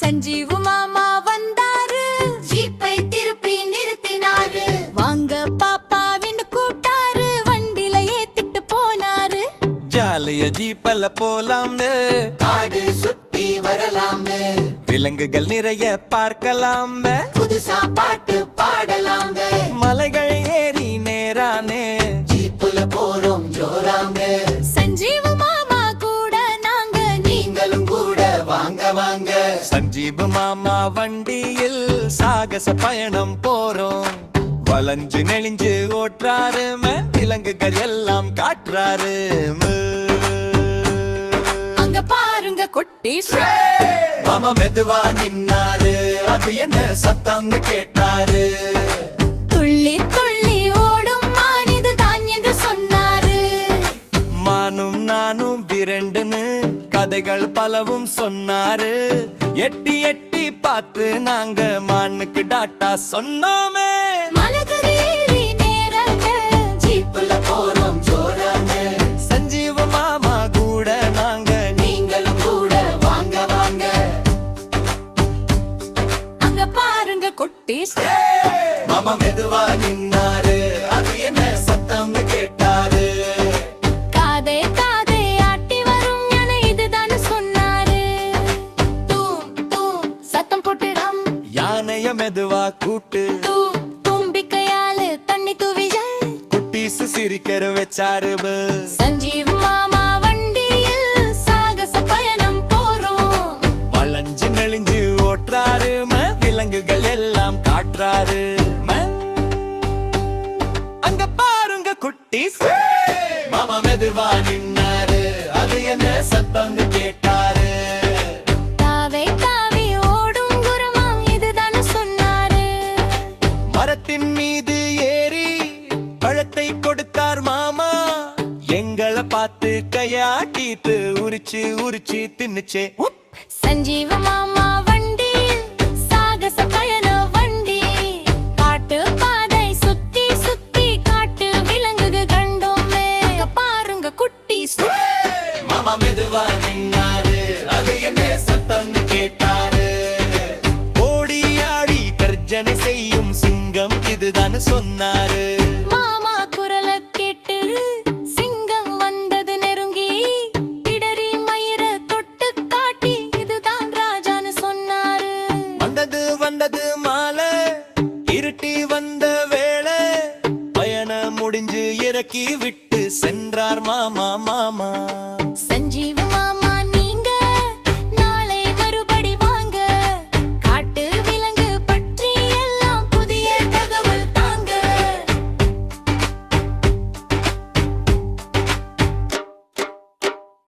சஞ்சீவு மாமா வந்தாரு, ஜீப்பை திருப்பி நிறுத்தினாரு. வாங்க பாப்பாவின்னு கூட்டாரு, வண்டில ஏத்திட்டு போனாரு. ஜாலிய ஜீப்பல போலாம்னு, காடு சுத்தி வரலாம்னு, விலங்குகள் நிறைய பார்க்கலாம்னு, புதுசா பாட்டு பாடலாம்னு, மலைகள் ஏறி நேரானே ஜீப்புல போறோம் ஜோராம்னு. சஞ்சீவு மாமா கூட நாங்க, நீங்களும் கூட வாங்க வாங்க. சஞ்சீவு மாமா வண்டியில் சாகச பயணம் போறோம். வளைஞ்சு நெளிஞ்சு ஓட்டுறாரு, விலங்குகள் எல்லாம் காட்டுறாரு. அங்க பாருங்க குட்டீஸ், மாமா மெதுவா நின்னாரு, அது என்ன சத்தம்னு கேட்டாரு. துள்ளி துள்ளி ஓடும் மான் இதுதான் என்று சொன்னாரு. மானும் நானும் விரண்டுன்னு கதைகள் பலவும் சொன்னாரு. எட்டி எட்டி பார்த்து நாங்க மானுக்கு டாட்டா சொன்னோமே. மலகரேறி நேரங்க, ஜீப்புல போறோம் ஜோராம்னு, சஞ்சீவ மாமா கூட நாங்க, நீங்களும் கூட வாங்க வாங்க. அங்க பாருங்க குட்டீஸ், மாமா மெதுவா நின்னாரு, அது என்ன சத்தம்னு கேட்டாரு. காதே காதே ஆட்டி வரும் என இதுதான் சொன்னாரு. தூம் தூம் சத்தம் போட்டு ரம், யானைய மெதுவா கூட்டு, தூம் தும்பிக்கையால தண்ணி துவிய. குட்டீஸ் சிரிக்கிற வச்சாரு. சஞ்சீவ் மாமா வண்டியில் சாகச பயணம் போறோம். வளைஞ்சு நெளிஞ்சு ஓட்டுறாரு, விலங்குகள் எல்லாம் காட்டுறாரு. அங்க பாருங்க குட்டீஸ், மாமா மெதுவா நின்னாரு, அது என்ன சத்தம்னு கேட்டாரு. தாவே தாவி ஓடும் குரமாம் இதுதான் சொன்னாரு. மரத்தின் மீது ஏறி பழத்தை கொடுத்தார் மாமா. எங்களை பார்த்து கையாட்டிட்டு உரிச்சு உரிச்சு தின்னுச்சே. சஞ்சீவ மாமா வண்டியில் சாகச பயண வண்டி, காட்டு பாதை சுத்தி சுத்தி காட்டு விலங்குகள் கண்டோமே. அங்க பாருங்க குட்டீஸ், மாமா மெதுவா நின்னாரு, அது என்ன சத்தம்னு கேட்டாரு. ஓடி ஆடி கர்ஜனை செய்யும் சிங்கம் இதுதான் சொன்னாரு. மாமா குரல கேட்டு சிங்கம் வந்தது நெருங்கி, பிடரி மயிர தொட்டு காட்டி இதுதான் ராஜான்னு சொன்னாரு. வந்தது வந்தது மாலை, இருட்டி வந்த வேளை, பயணம் முடிஞ்சு இறக்கி விட்டு சென்றார் மாமா.